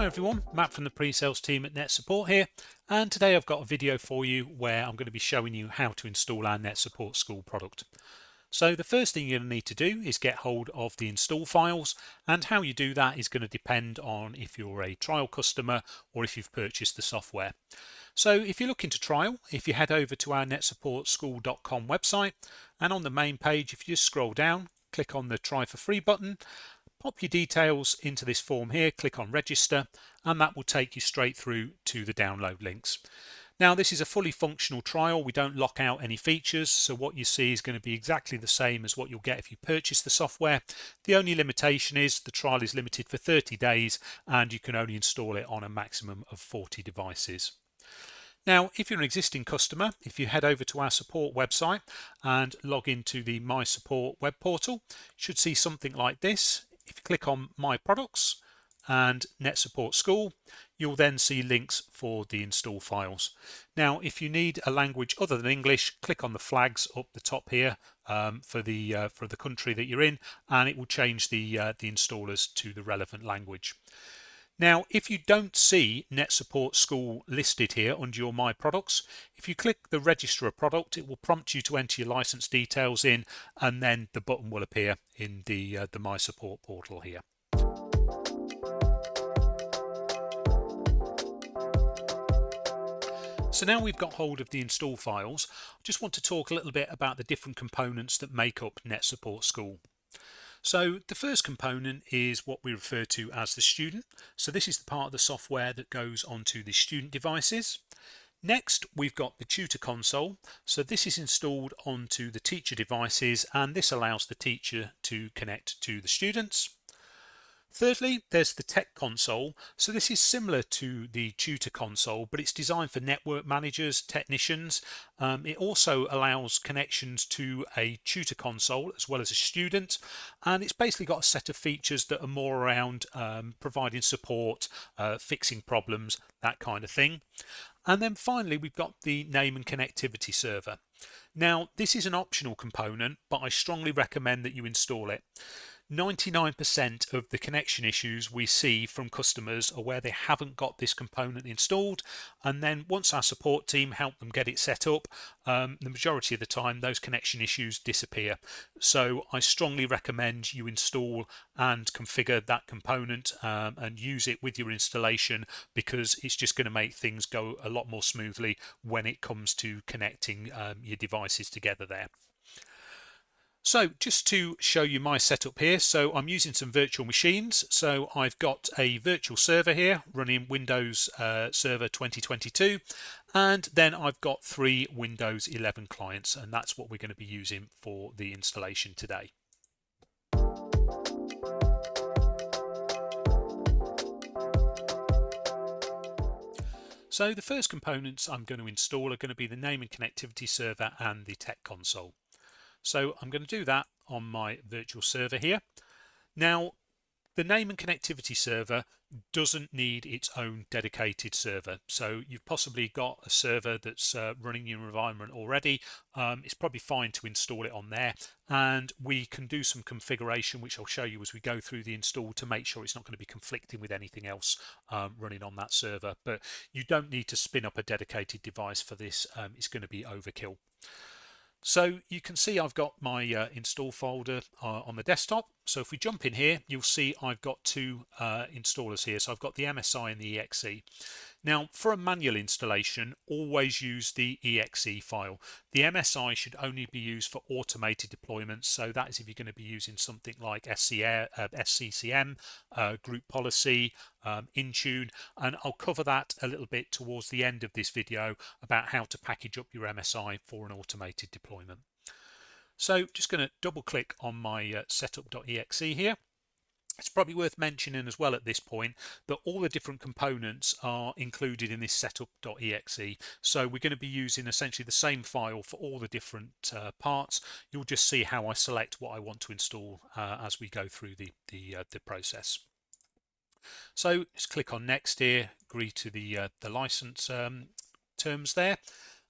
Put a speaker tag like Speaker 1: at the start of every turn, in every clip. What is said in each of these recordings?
Speaker 1: Hi everyone, Matt from the pre-sales team at NetSupport here, and today I've got a video for you where I'm going to be showing you how to install our NetSupport School product. So the first thing you're going to need to do is get hold of the install files, and how you do that is going to depend on if you're a trial customer or if you've purchased the software. So if you're looking to trial, if you head over to our netsupportschool.com website, and on the main page, if you just scroll down, click on the try for free button, pop your details into this form here, click on register, and that will take you straight through to the download links. Now this is a fully functional trial, we don't lock out any features, so what you see is going to be exactly the same as what you'll get if you purchase the software. The only limitation is the trial is limited for 30 days and you can only install it on a maximum of 40 devices. Now, if you're an existing customer, if you head over to our support website and log into the My Support web portal, you should see something like this. If you click on My Products and NetSupport School, you'll then see links for the install files. Now, if you need a language other than English, click on the flags up the top here for the country that you're in, and it will change the installers to the relevant language. Now, if you don't see NetSupport School listed here under your My Products, if you click the Register a Product, it will prompt you to enter your license details in, and then the button will appear in the My Support portal here. So now we've got hold of the install files, I just want to talk a little bit about the different components that make up NetSupport School. So the first component is what we refer to as the student. So this is the part of the software that goes onto the student devices. Next, we've got the tutor console. So this is installed onto the teacher devices, and this allows the teacher to connect to the students. Thirdly, there's the tech console. So this is similar to the tutor console, but it's designed for network managers, technicians. It also allows connections to a tutor console as well as a student, and it's basically got a set of features that are more around providing support, fixing problems, that kind of thing. And then finally, we've got the name and connectivity server. Now, this is an optional component, but I strongly recommend that you install it. 99% of the connection issues we see from customers are where they haven't got this component installed, and then once our support team help them get it set up, the majority of the time those connection issues disappear. So I strongly recommend you install and configure that component and use it with your installation, because it's just going to make things go a lot more smoothly when it comes to connecting your devices together there. So just to show you my setup here, so I'm using some virtual machines. So I've got a virtual server here running Windows Server 2022, and then I've got 3 Windows 11 clients, and that's what we're going to be using for the installation today. So the first components I'm going to install are going to be the name and connectivity server and the tech console. So I'm going to do that on my virtual server here. Now, the name and connectivity server doesn't need its own dedicated server. So you've possibly got a server that's running your environment already. It's probably fine to install it on there, and we can do some configuration, which I'll show you as we go through the install, to make sure it's not going to be conflicting with anything else running on that server. But you don't need to spin up a dedicated device for this. It's going to be overkill. So you can see I've got my install folder on the desktop. So if we jump in here, you'll see I've got 2 installers here. So I've got the MSI and the EXE. Now, for a manual installation, always use the EXE file. The MSI should only be used for automated deployments. So that is if you're going to be using something like SCCM, group policy, Intune, and I'll cover that a little bit towards the end of this video about how to package up your MSI for an automated deployment. So just going to double click on my setup.exe here. It's probably worth mentioning as well at this point that all the different components are included in this setup.exe. So we're going to be using essentially the same file for all the different parts. You'll just see how I select what I want to install as we go through the process. So just click on next here, agree to the license terms there.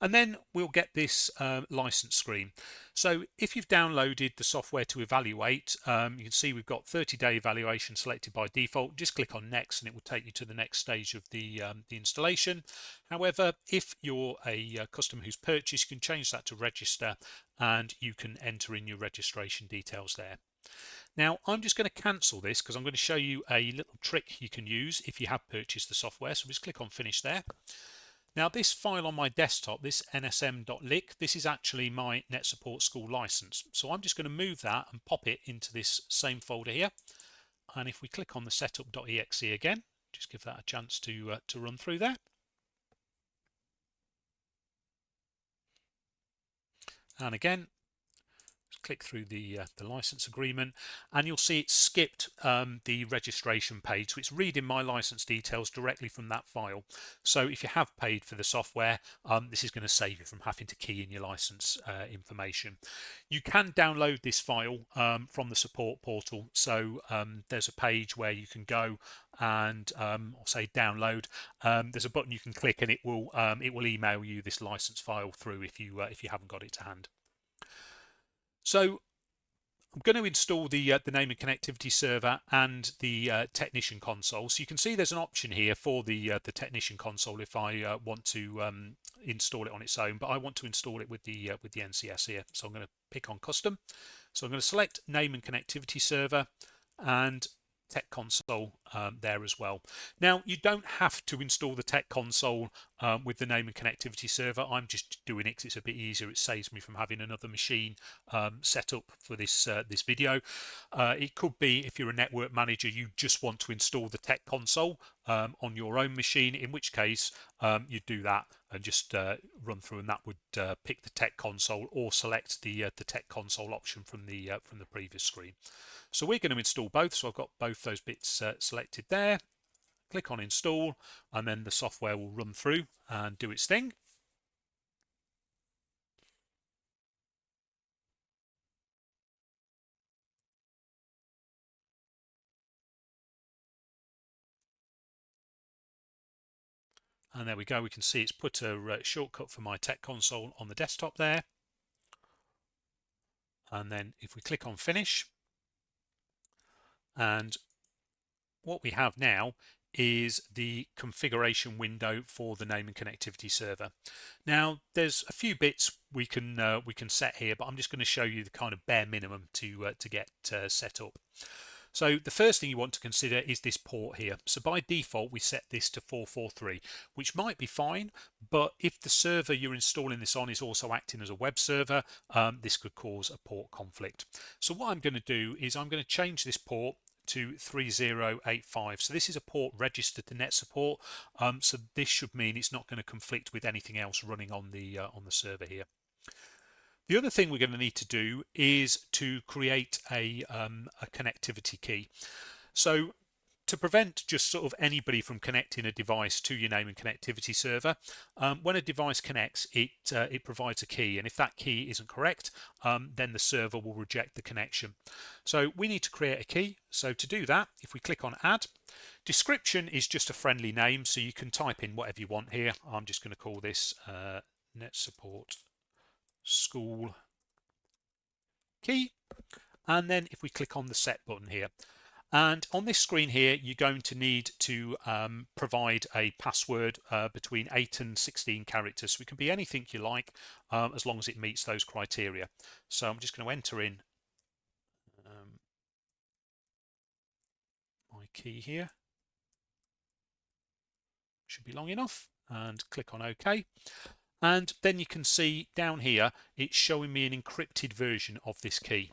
Speaker 1: And then we'll get this license screen. So if you've downloaded the software to evaluate, you can see we've got 30-day evaluation selected by default. Just click on next and it will take you to the next stage of the installation. However, if you're a customer who's purchased, you can change that to register and you can enter in your registration details there. Now I'm just going to cancel this because I'm going to show you a little trick you can use if you have purchased the software. So just click on finish there. Now this file on my desktop, this nsm.lic, this is actually my NetSupport School license. So I'm just going to move that and pop it into this same folder here. And if we click on the setup.exe again, just give that a chance to run through there. And again, click through the license agreement and you'll see it skipped the registration page, so it's reading my license details directly from that file. So if you have paid for the software, this is going to save you from having to key in your license information. You can download this file from the support portal, so there's a page where you can go and I'll say download. There's a button you can click and it will email you this license file through if you haven't got it to hand. So I'm going to install the name and connectivity server and the technician console. So you can see there's an option here for the technician console if I want to install it on its own, but I want to install it with the NCS here. So I'm going to pick on custom. So I'm going to select name and connectivity server and Tech Console there as well. Now you don't have to install the Tech Console with the name and connectivity server. I'm just doing it because it's a bit easier. It saves me from having another machine set up for this video. It could be if you're a network manager, you just want to install the Tech Console on your own machine, in which case you do that and just run through, and that would pick the Tech Console or select the Tech Console option from the previous screen. So we're going to install both. So I've got both those bits selected there. Click on install and then the software will run through and do its thing. And there we go. We can see it's put a shortcut for my Tech Console on the desktop there. And then if we click on finish, and what we have now is the configuration window for the name and connectivity server. Now there's a few bits we can set here, but I'm just going to show you the kind of bare minimum to get set up. So the first thing you want to consider is this port here. So by default we set this to 443, which might be fine, but if the server you're installing this on is also acting as a web server, this could cause a port conflict. So what I'm going to do is I'm going to change this port to 3085. So this is a port registered to NetSupport, so this should mean it's not going to conflict with anything else running on the server here. The other thing we're going to need to do is to create a connectivity key. So to prevent just sort of anybody from connecting a device to your name and connectivity server, when a device connects, it provides a key, and if that key isn't correct, then the server will reject the connection. So we need to create a key. So to do that, if we click on add, description is just a friendly name, so you can type in whatever you want here. I'm just going to call this NetSupport School key, and then if we click on the set button here, and on this screen here you're going to need to provide a password between 8 and 16 characters, so it can be anything you like as long as it meets those criteria. So I'm just going to enter in my key here, should be long enough, and click on OK. And then you can see down here it's showing me an encrypted version of this key.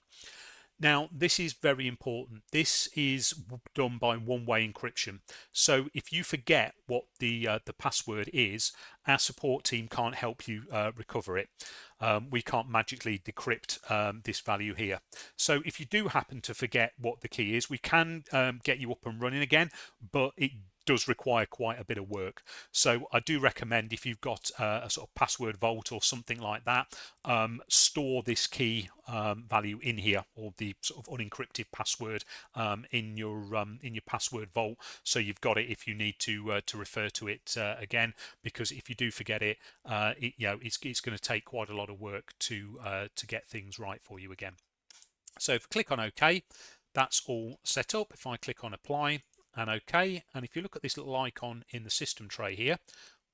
Speaker 1: Now this is very important. This is done by one-way encryption. So if you forget what the password is, our support team can't help you recover it. We can't magically decrypt this value here. So if you do happen to forget what the key is, we can get you up and running again, but it does require quite a bit of work. So I do recommend, if you've got a sort of password vault or something like that, store this key value in here, or the sort of unencrypted password in your password vault, so you've got it if you need to refer to it again. Because if you do forget it, it's going to take quite a lot of work to get things right for you again. So if I click on OK, that's all set up. If I click on Apply and OK, and if you look at this little icon in the system tray here,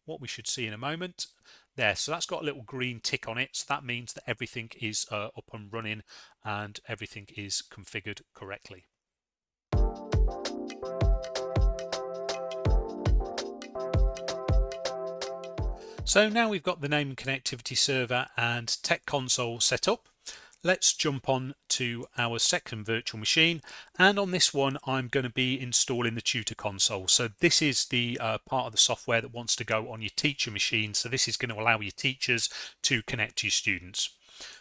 Speaker 1: what we should see in a moment there, so that's got a little green tick on it, so that means that everything is up and running and everything is configured correctly. So now we've got the name and connectivity server and Tech Console set up. Let's jump on to our second virtual machine, and on this one I'm going to be installing the tutor console. So this is the part of the software that wants to go on your teacher machine, so this is going to allow your teachers to connect to your students.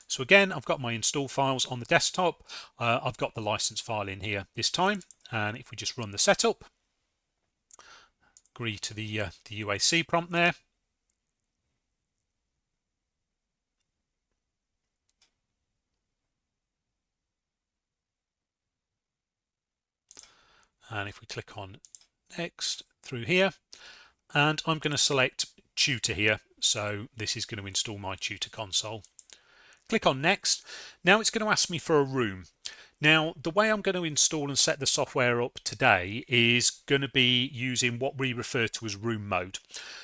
Speaker 1: So again, I've got my install files on the desktop. I've got the license file in here this time, and if we just run the setup, agree to the UAC prompt there, and if we click on next through here, and I'm going to select tutor here, so this is going to install my tutor console. Click on next. Now it's going to ask me for a room. Now the way I'm going to install and set the software up today is going to be using what we refer to as room mode.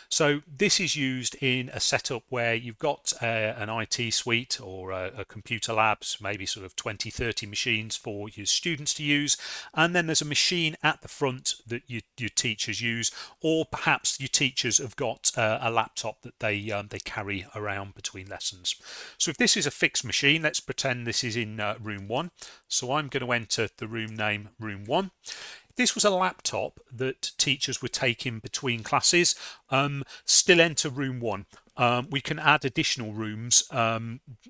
Speaker 1: So this is used in a setup where you've got an IT suite or a computer labs, maybe sort of 20-30 machines for your students to use, and then there's a machine at the front that your teachers use, or perhaps your teachers have got a laptop that they carry around between lessons. So if this is a fixed machine, let's pretend this is in room 1. So I'm going to enter the room name room 1. If this was a laptop that teachers were taking between classes, still enter room 1. We can add additional rooms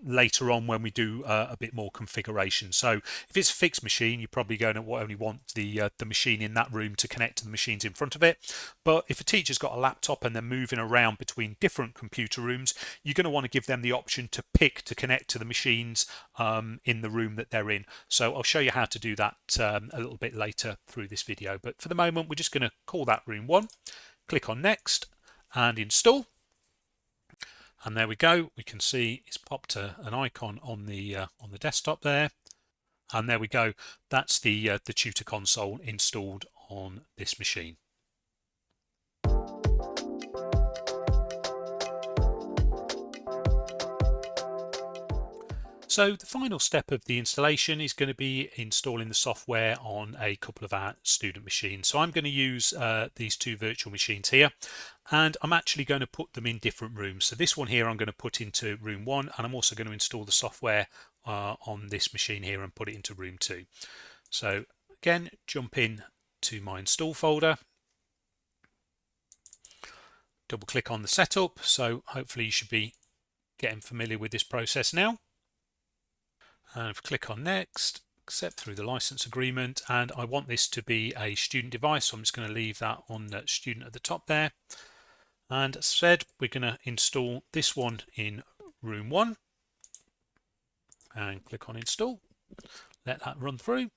Speaker 1: later on when we do a bit more configuration. So if it's a fixed machine, you're probably going to only want the machine in that room to connect to the machines in front of it. But if a teacher's got a laptop and they're moving around between different computer rooms, you're going to want to give them the option to pick to connect to the machines in the room that they're in. So I'll show you how to do that a little bit later through this video. But for the moment, we're just going to call that room 1, click on next and install. And there we go. We can see it's popped an icon on the desktop there, and there we go. That's the tutor console installed on this machine. So the final step of the installation is going to be installing the software on a couple of our student machines. So I'm going to use these 2 virtual machines here, and I'm actually going to put them in different rooms. So this one here I'm going to put into room 1, and I'm also going to install the software on this machine here and put it into room 2. So again, jump in to my install folder, double click on the setup. So hopefully you should be getting familiar with this process now. And if I click on next, accept through the license agreement, and I want this to be a student device, so I'm just going to leave that on student at the top there. And as said, we're going to install this one in room 1 and click on install. Let that run through,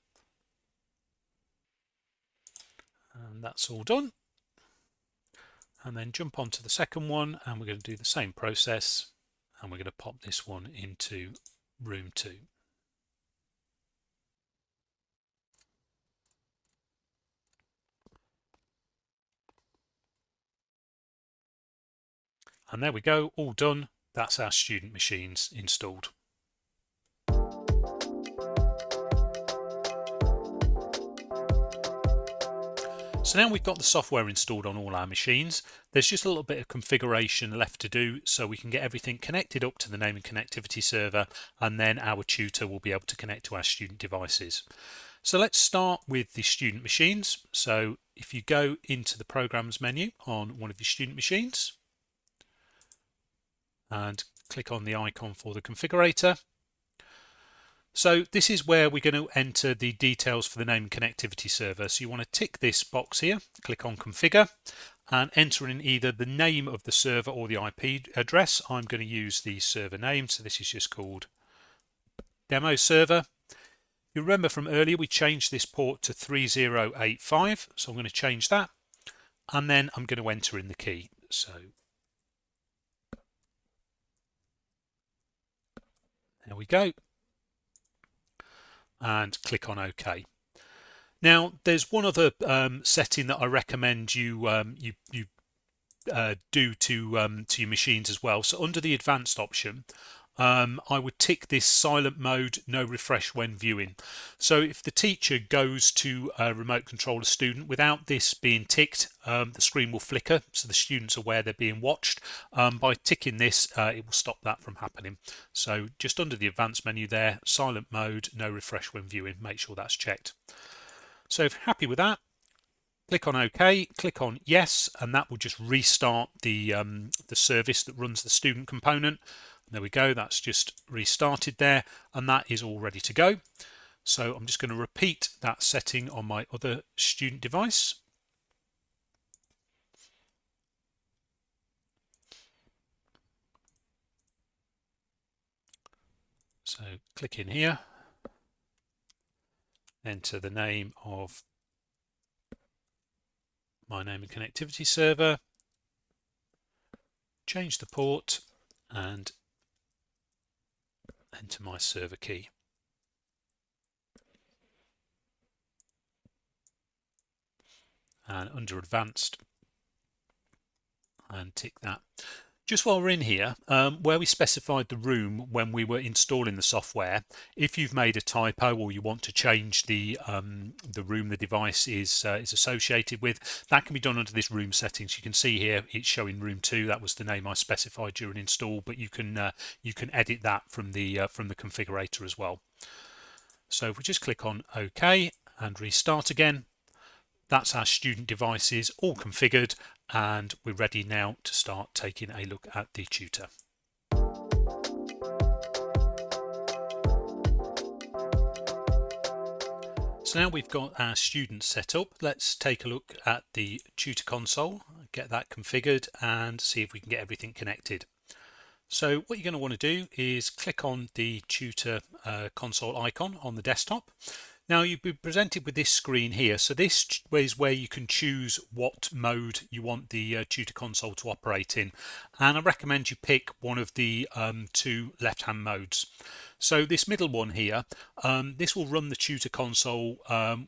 Speaker 1: and that's all done. And then jump onto the second one, and we're going to do the same process, and we're going to pop this one into room 2. And there we go, all done. That's our student machines installed. So now we've got the software installed on all our machines. There's just a little bit of configuration left to do so we can get everything connected up to the name and connectivity server, and then our tutor will be able to connect to our student devices. So let's start with the student machines. So if you go into the programs menu on one of your student machines and click on the icon for the configurator. So this is where we're going to enter the details for the name and connectivity server. So you want to tick this box here, click on configure, and enter in either the name of the server or the IP address. I'm going to use the server name, so this is just called demo server. You remember from earlier we changed this port to 3085, so I'm going to change that, and then I'm going to enter in the key. So there we go, and click on OK. Now there's one other setting that I recommend you do to your machines as well. So under the advanced option, I would tick this silent mode, no refresh when viewing. So if the teacher goes to remote control a student without this being ticked, the screen will flicker, so the student's aware they're being watched. By ticking this, it will stop that from happening. So just under the advanced menu there, silent mode, no refresh when viewing, make sure that's checked. So if you're happy with that, click on OK, click on yes, and that will just restart the service that runs the student component. There we go, that's just restarted there, and that is all ready to go. So I'm just going to repeat that setting on my other student device. So click in here, enter the name of my name and connectivity server, change the port, and enter my server key. And under advanced, and tick that. Just while we're in here, where we specified the room when we were installing the software, if you've made a typo or you want to change the room the device is associated with, that can be done under this room settings. You can see here it's showing room 2. That was the name I specified during install, but you can edit that from the configurator as well. So if we just click on OK and restart again, that's our student devices all configured, and we're ready now to start taking a look at the tutor. So now we've got our students set up, let's take a look at the tutor console, get that configured and see if we can get everything connected. So what you're going to want to do is click on the tutor console icon on the desktop. Now you'll be presented with this screen here. So this is where you can choose what mode you want the tutor console to operate in, and I recommend you pick one of the 2 left-hand modes. So this middle one here, this will run the tutor console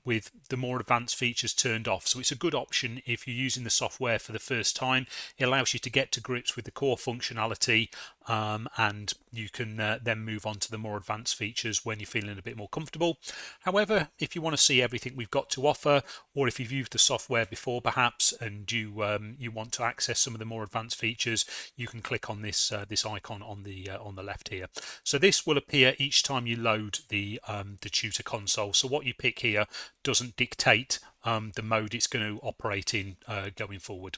Speaker 1: with the more advanced features turned off. So it's a good option if you're using the software for the first time. It allows you to get to grips with the core functionality, and you can then move on to the more advanced features when you're feeling a bit more comfortable. However, if you want to see everything we've got to offer, or if you've used the software before perhaps and you want to access some of the more advanced features, you can click on this this icon on the left here. So this will appear each time you load the tutor console. So what you pick here doesn't dictate the mode it's going to operate in going forward.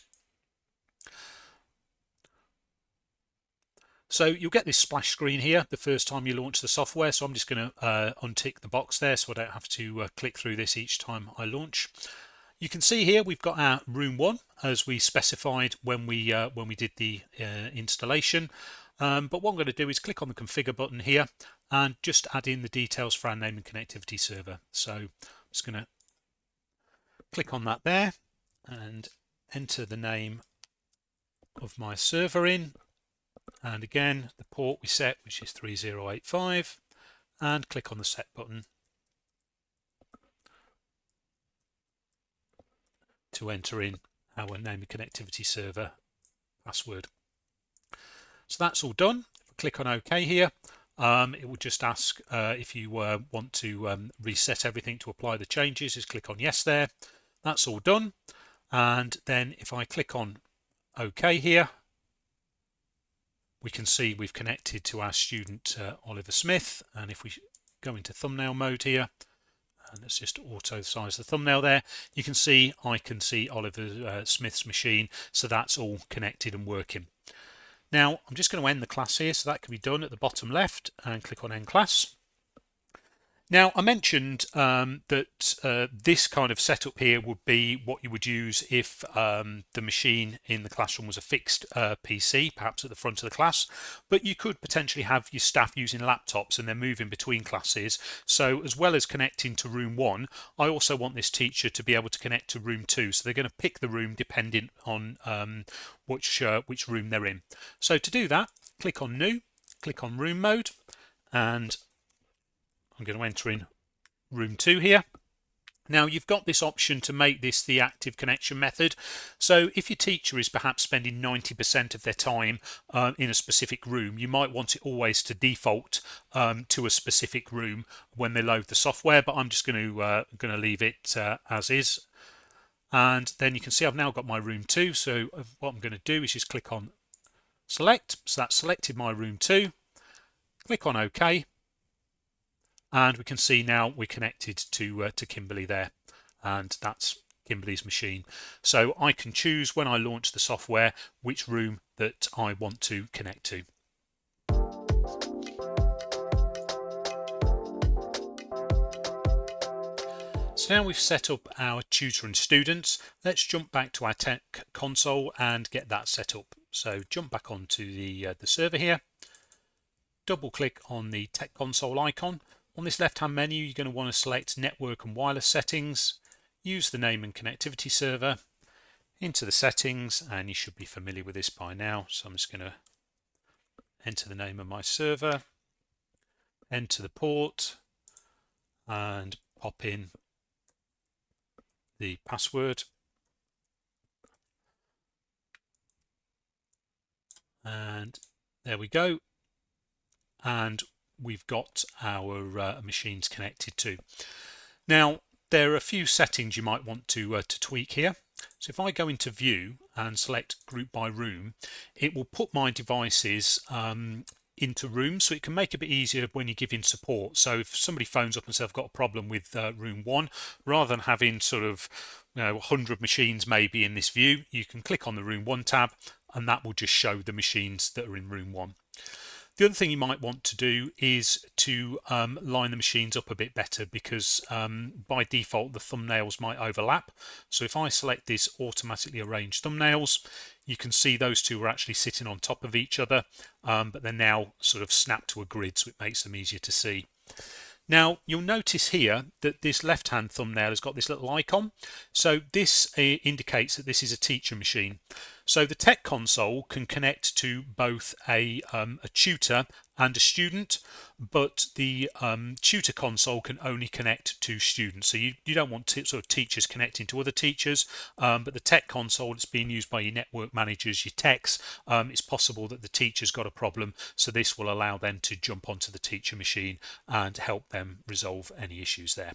Speaker 1: So you'll get this splash screen here the first time you launch the software. So I'm just going to untick the box there so I don't have to click through this each time I launch. You can see here we've got our room 1 as we specified when we did the installation. But what I'm going to do is click on the configure button here and just add in the details for our name and connectivity server. So I'm just going to click on that there and enter the name of my server in, and again the port we set, which is 3085, and click on the set button to enter in our name and connectivity server password. So that's all done. If I click on OK here, it will just ask if you want to reset everything to apply the changes. Just click on yes there. That's all done. And then if I click on OK here, we can see we've connected to our student Oliver Smith. And if we go into thumbnail mode here, and let's just auto size the thumbnail there, you can see I can see Oliver Smith's machine, so that's all connected and working. Now I'm just going to end the class here, so that can be done at the bottom left, and click on end class. Now, I mentioned that this kind of setup here would be what you would use if the machine in the classroom was a fixed PC, perhaps at the front of the class, but you could potentially have your staff using laptops and they're moving between classes. So as well as connecting to room 1, I also want this teacher to be able to connect to room 2. So they're going to pick the room depending on which room they're in. So to do that, click on New, click on Room Mode, and I'm going to enter in room 2 here. Now you've got this option to make this the active connection method. So if your teacher is perhaps spending 90% of their time in a specific room, you might want it always to default to a specific room when they load the software, but I'm just going to leave it as is. And then you can see I've now got my room 2. So what I'm going to do is just click on select. So that's selected my room 2. Click on OK. And we can see now we're connected to Kimberly there, and that's Kimberly's machine. So I can choose when I launch the software which room that I want to connect to. So now we've set up our tutor and students, let's jump back to our Tech console and get that set up. So jump back onto the server here, double click on the Tech console icon. On this left-hand menu, you're going to want to select Network and Wireless Settings, use the name and connectivity server, into the settings, and you should be familiar with this by now. So I'm just going to enter the name of my server, enter the port, and pop in the password. And there we go. And we've got our machines connected to. Now there are a few settings you might want to tweak here. So if I go into view and select group by room, it will put my devices into rooms, so it can make it a bit easier when you're giving support. So if somebody phones up and says I've got a problem with room 1, rather than having sort of 100 machines maybe in this view, you can click on the room 1 tab and that will just show the machines that are in room 1. The other thing you might want to do is to line the machines up a bit better, because by default the thumbnails might overlap. So if I select this automatically arrange thumbnails, you can see those two are actually sitting on top of each other, but they're now sort of snapped to a grid, so it makes them easier to see. Now you'll notice here that this left hand thumbnail has got this little icon, so this indicates that this is a teacher machine. So the Tech console can connect to both a tutor and a student, but the tutor console can only connect to students. So you don't want sort of teachers connecting to other teachers, but the Tech console is being used by your network managers, your techs. It's possible that the teacher's got a problem, so this will allow them to jump onto the teacher machine and help them resolve any issues there.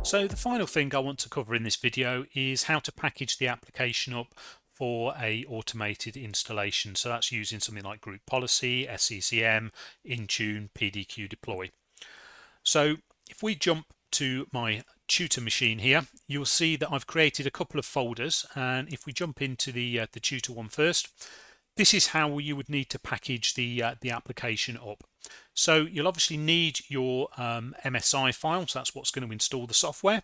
Speaker 1: So the final thing I want to cover in this video is how to package the application up for a automated installation. So that's using something like group policy, SCCM, Intune, PDQ deploy. So if we jump to my tutor machine here, you'll see that I've created a couple of folders, and if we jump into the tutor one first, this is how you would need to package the application up. So you'll obviously need your MSI file, so that's what's going to install the software.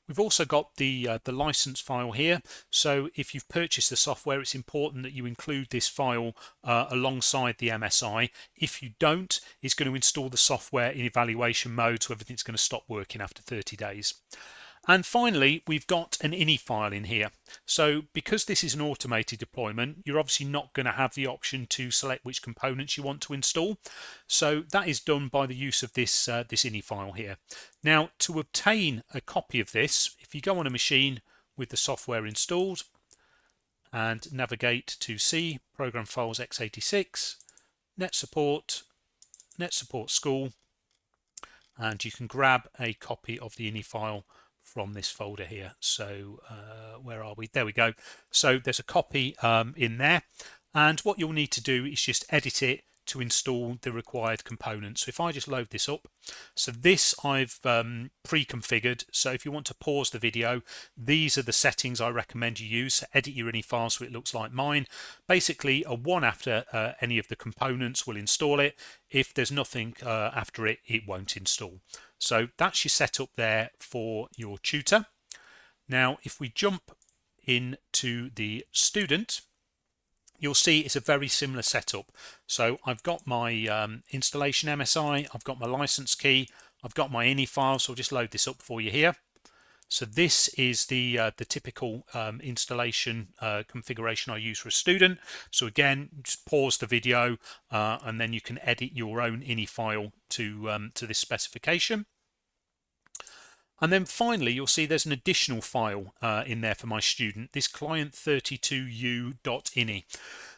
Speaker 1: We've also got the license file here, so if you've purchased the software, it's important that you include this file alongside the MSI. If you don't, it's going to install the software in evaluation mode, so everything's going to stop working after 30 days. And finally, we've got an ini file in here. So because this is an automated deployment, you're obviously not going to have the option to select which components you want to install. So that is done by the use of this ini file here. Now, to obtain a copy of this, if you go on a machine with the software installed and navigate to C, Program Files x86, NetSupport School, and you can grab a copy of the ini file from this folder here. So where are we? There we go. So there's a copy in there, and what you'll need to do is just edit it to install the required components. So if I just load this up, so this I've pre-configured. So if you want to pause the video, these are the settings I recommend you use. So edit your ini file so it looks like mine. Basically, a one after any of the components will install it. If there's nothing after it, it won't install. So that's your setup there for your tutor. Now, if we jump into the student, you'll see it's a very similar setup. So I've got my installation MSI, I've got my license key, I've got my ini file, so I'll just load this up for you here. So this is the typical installation configuration I use for a student. So again, just pause the video and then you can edit your own ini file to this specification. And then finally, you'll see there's an additional file in there for my student, this client32u.ini.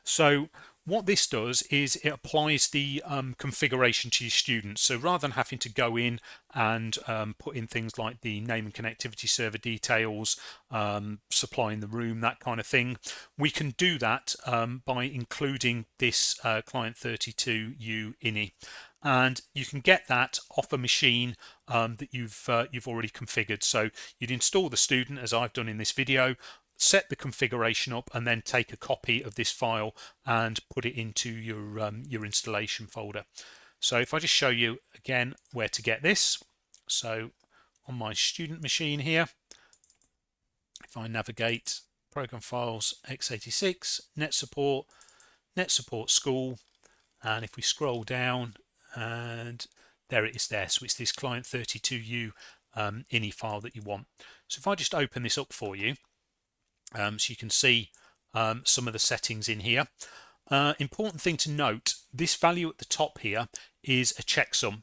Speaker 1: So what this does is it applies the configuration to your students. So rather than having to go in and put in things like the name and connectivity server details, supplying the room, that kind of thing, we can do that by including this client32u.ini. And you can get that off a machine that you've already configured. So you'd install the student, as I've done in this video, set the configuration up, and then take a copy of this file and put it into your installation folder. So if I just show you again where to get this, so on my student machine here, if I navigate Program Files, x86, NetSupport School, and if we scroll down, and there it is there. So it's this client32u ini file that you want. So if I just open this up for you, so you can see some of the settings in here. Important thing to note, this value at the top here is a checksum.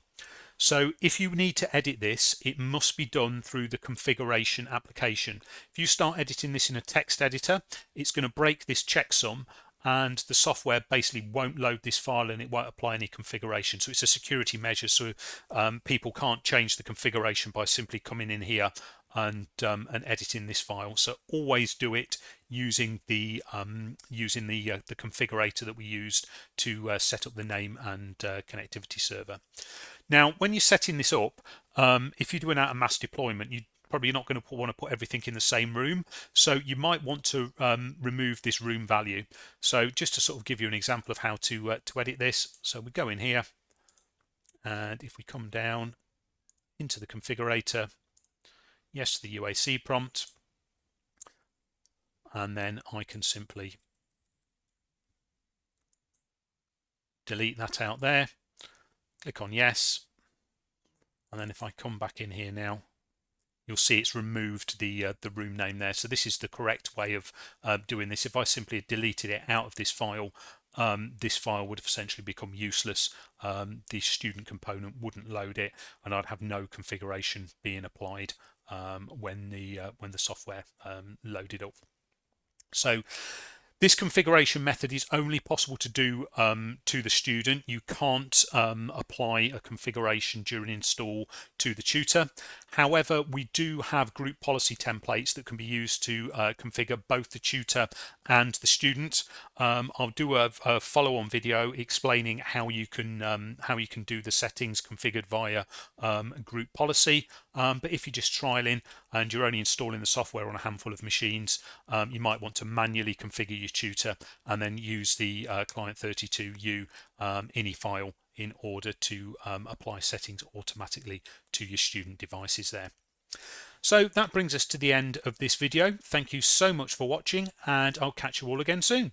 Speaker 1: So if you need to edit this, it must be done through the configuration application. If you start editing this in a text editor, it's going to break this checksum, and the software basically won't load this file and it won't apply any configuration. So it's a security measure, so people can't change the configuration by simply coming in here and editing this file. So always do it using the configurator that we used to set up the name and connectivity server. Now, when you're setting this up, if you're doing out a mass deployment, you probably not going to want to put everything in the same room, so you might want to remove this room value. So just to sort of give you an example of how to edit this, so we go in here, and if we come down into the configurator, yes to the UAC prompt, and then I can simply delete that out there, click on yes, and then if I come back in here now, you'll see it's removed the room name there. So this is the correct way of doing this. If I simply deleted it out of this file would have essentially become useless. The student component wouldn't load it, and I'd have no configuration being applied when the software loaded up. So this configuration method is only possible to do to the student. You can't apply a configuration during install to the tutor. However, we do have group policy templates that can be used to configure both the tutor and the student. I'll do a follow-on video explaining how you can do the settings configured via group policy. But if you're just trialing and you're only installing the software on a handful of machines, you might want to manually configure your tutor and then use the client32u ini file in order to apply settings automatically to your student devices there. So that brings us to the end of this video. Thank you so much for watching, and I'll catch you all again soon.